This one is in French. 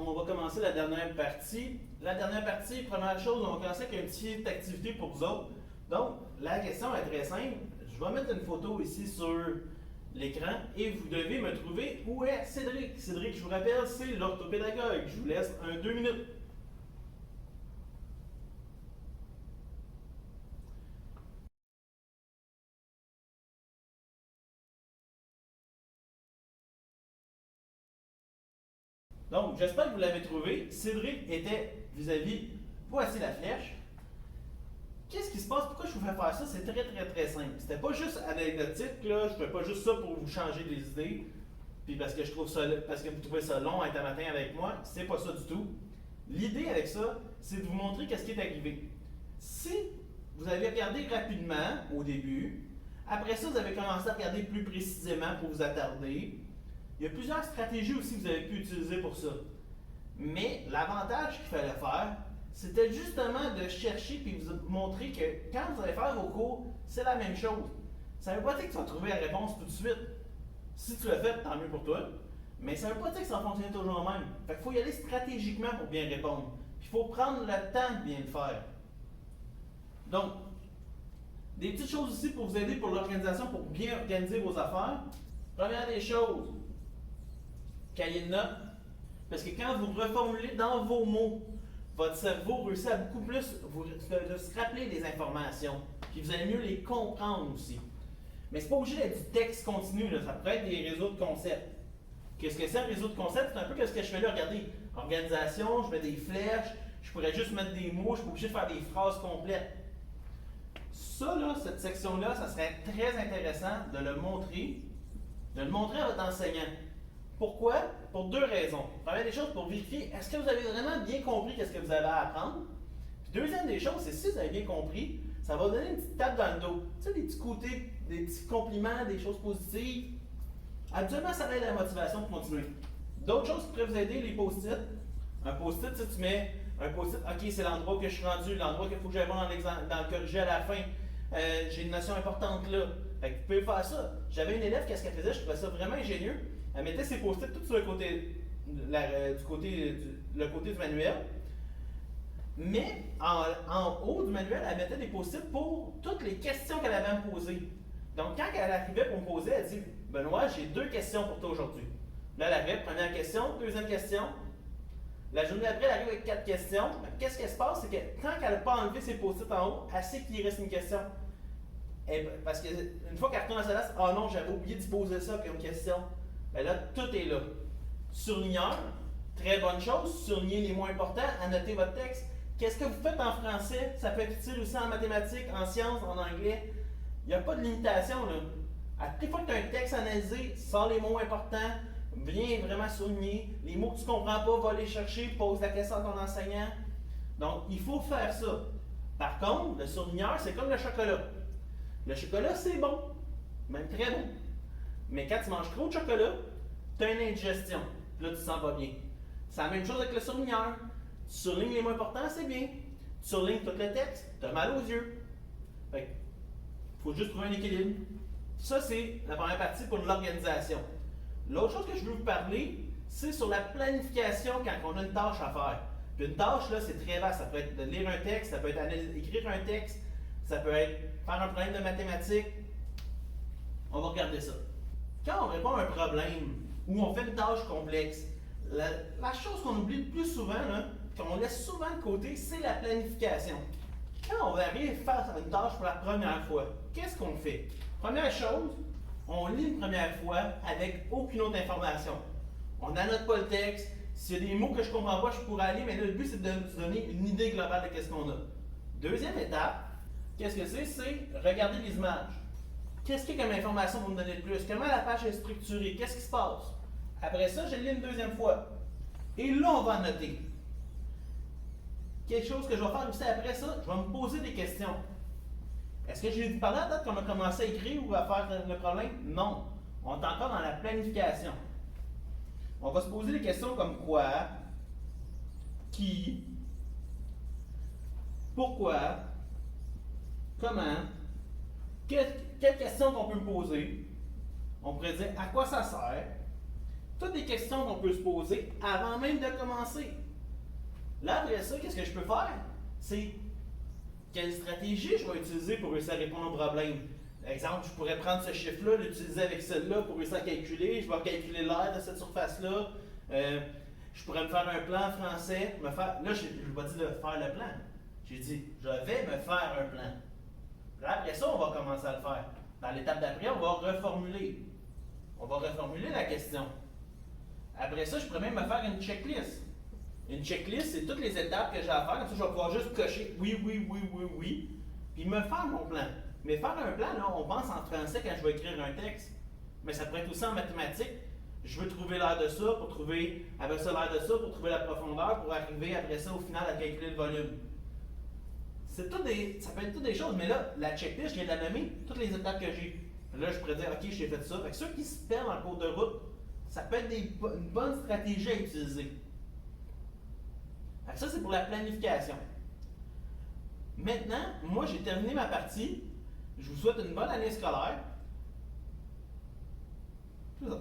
on va commencer la dernière partie. La dernière partie, première chose, on va commencer avec une petite activité pour vous autres. Donc, la question est très simple. Je vais mettre une photo ici sur l'écran et vous devez me trouver où est Cédric. Cédric, je vous rappelle, c'est l'orthopédagogue. Je vous laisse 2 minutes. Donc, j'espère que vous l'avez trouvé. Cédric était vis-à-vis, voici la flèche. Qu'est-ce qui se passe? Pourquoi je vous fais faire ça? C'est très simple. C'était pas juste anecdotique, là. Je fais pas juste ça pour vous changer des idées. Puis parce que parce que vous trouvez ça long à être un matin avec moi. C'est pas ça du tout. L'idée avec ça, c'est de vous montrer qu'est-ce qui est arrivé. Si vous avez regardé rapidement au début, après ça, vous avez commencé à regarder plus précisément pour vous attarder. Il y a plusieurs stratégies aussi que vous avez pu utiliser pour ça. Mais l'avantage qu'il fallait faire, c'était justement de chercher et vous montrer que quand vous allez faire vos cours, c'est la même chose. Ça ne veut pas dire que tu vas trouver la réponse tout de suite. Si tu l'as fait, tant mieux pour toi. Mais ça ne veut pas dire que ça fonctionne toujours le même. Fait qu'il faut y aller stratégiquement pour bien répondre. Puis il faut prendre le temps de bien le faire. Donc, des petites choses aussi pour vous aider pour l'organisation, pour bien organiser vos affaires. Première des choses, cahier de notes. Parce que quand vous reformulez dans vos mots, votre cerveau réussit à beaucoup plus de se rappeler des informations. Puis vous allez mieux les comprendre aussi. Mais c'est pas obligé d'être du texte continu, là. Ça peut être des réseaux de concepts. Qu'est-ce que c'est un réseau de concepts? C'est un peu ce que je fais là. Regardez, organisation, je mets des flèches, je pourrais juste mettre des mots, je suis pas obligé de faire des phrases complètes. Ça, là, cette section-là, ça serait très intéressant de le montrer à votre enseignant. Pourquoi? Pour 2 raisons. Première des choses, pour vérifier, est-ce que vous avez vraiment bien compris ce que vous avez à apprendre? Puis deuxième des choses, c'est si vous avez bien compris, ça va vous donner une petite tape dans le dos. Tu sais, des petits côtés, des petits compliments, des choses positives. Habituellement, ça aide la motivation pour continuer. D'autres choses qui pourraient vous aider, les post-it. Un post-it, tu mets un post-it, ok, c'est l'endroit que je suis rendu, l'endroit qu'il faut que j'aille voir dans le corrigé à la fin. J'ai une notion importante là. Fait que vous pouvez faire ça. J'avais une élève, qu'est-ce qu'elle faisait? Je trouvais ça vraiment ingénieux. Elle mettait ses post-it tout sur le côté, le côté du manuel. Mais en haut du manuel, elle mettait des post-it pour toutes les questions qu'elle avait à me poser. Donc, quand elle arrivait pour me poser, elle dit Benoît, j'ai 2 questions pour toi aujourd'hui. Là, elle arrivait, première question, deuxième question. La journée après, elle arrive avec 4 questions. Qu'est-ce qui se passe? C'est que quand elle n'a pas enlevé ses post-it en haut, elle sait qu'il reste une question. Parce qu'une fois qu'elle retourne à sa classe, oh non, j'avais oublié de poser ça comme question. Ben là, tout est là. Surligneur, très bonne chose. Surligner les mots importants, annotez votre texte. Qu'est-ce que vous faites en français? Ça peut être utile aussi en mathématiques, en sciences, en anglais. Il n'y a pas de limitation, là. À toutes les fois que tu as un texte analysé, sors les mots importants, viens vraiment souligner. Les mots que tu ne comprends pas, va les chercher, pose la question à ton enseignant. Donc, il faut faire ça. Par contre, le surligneur, c'est comme le chocolat. Le chocolat, c'est bon, même très bon. Mais quand tu manges trop de chocolat, tu as une indigestion. Puis là, tu te sens pas bien. C'est la même chose avec le surligneur. Tu surlignes les mots importants, c'est bien. Tu surlignes tout le texte, tu as mal aux yeux. Fait que, faut juste trouver un équilibre. Ça, c'est la première partie pour l'organisation. L'autre chose que je veux vous parler, c'est sur la planification quand on a une tâche à faire. Puis une tâche, là, c'est très vaste. Ça peut être de lire un texte, ça peut être écrire un texte, ça peut être faire un problème de mathématiques. On va regarder ça. Quand on répond à un problème ou on fait une tâche complexe, la chose qu'on oublie le plus souvent, qu'on laisse souvent de côté, c'est la planification. Quand on arrive face à une tâche pour la première fois, qu'est-ce qu'on fait? Première chose, on lit une première fois avec aucune autre information. On n'annote pas le texte. S'il y a des mots que je ne comprends pas, je pourrais aller, mais là, le but, c'est de nous donner une idée globale de ce qu'on a. Deuxième étape, qu'est-ce que c'est? C'est regarder les images. Qu'est-ce qu'il y a comme information pour me donner de plus? Comment la page est structurée? Qu'est-ce qui se passe? Après ça, je lis une deuxième fois. Et là, on va annoter. Quelque chose que je vais faire aussi après ça, je vais me poser des questions. Est-ce que j'ai parlé à date qu'on a commencé à écrire ou à faire le problème? Non. On est encore dans la planification. On va se poser des questions comme quoi, qui, pourquoi, comment, quelles questions qu'on peut me poser. On pourrait dire à quoi ça sert, Toutes des questions qu'on peut se poser avant même de commencer. Là, après ça, qu'est-ce que je peux faire? C'est quelle stratégie je vais utiliser pour réussir à répondre au problème. Par exemple, je pourrais prendre ce chiffre-là, l'utiliser avec celle-là pour réussir à calculer. Je vais calculer l'air de cette surface-là. Je pourrais me faire un plan français. Là, je n'ai pas dit de faire le plan. J'ai dit, je vais me faire un plan. Là, après ça, on va commencer à le faire. Dans l'étape d'après, on va reformuler. On va reformuler la question. Après ça, je pourrais même me faire une checklist. Une checklist, c'est toutes les étapes que j'ai à faire. Comme ça, je vais pouvoir juste cocher oui, oui, oui, oui, oui. Puis me faire mon plan. Mais faire un plan, là, on pense en français quand je vais écrire un texte. Mais ça pourrait être aussi en mathématiques. Je veux trouver l'air de ça pour trouver, après ça, l'air de ça pour trouver la profondeur, pour arriver après ça, au final, à calculer le volume. Ça peut être toutes des choses, mais là, la checklist, je viens de la nommer, toutes les étapes que j'ai. Là, je pourrais dire, OK, j'ai fait ça. Fait que ceux qui se perdent en cours de route, ça peut être une bonne stratégie à utiliser. Fait que ça, c'est pour la planification. Maintenant, moi, j'ai terminé ma partie. Je vous souhaite une bonne année scolaire. C'est ça.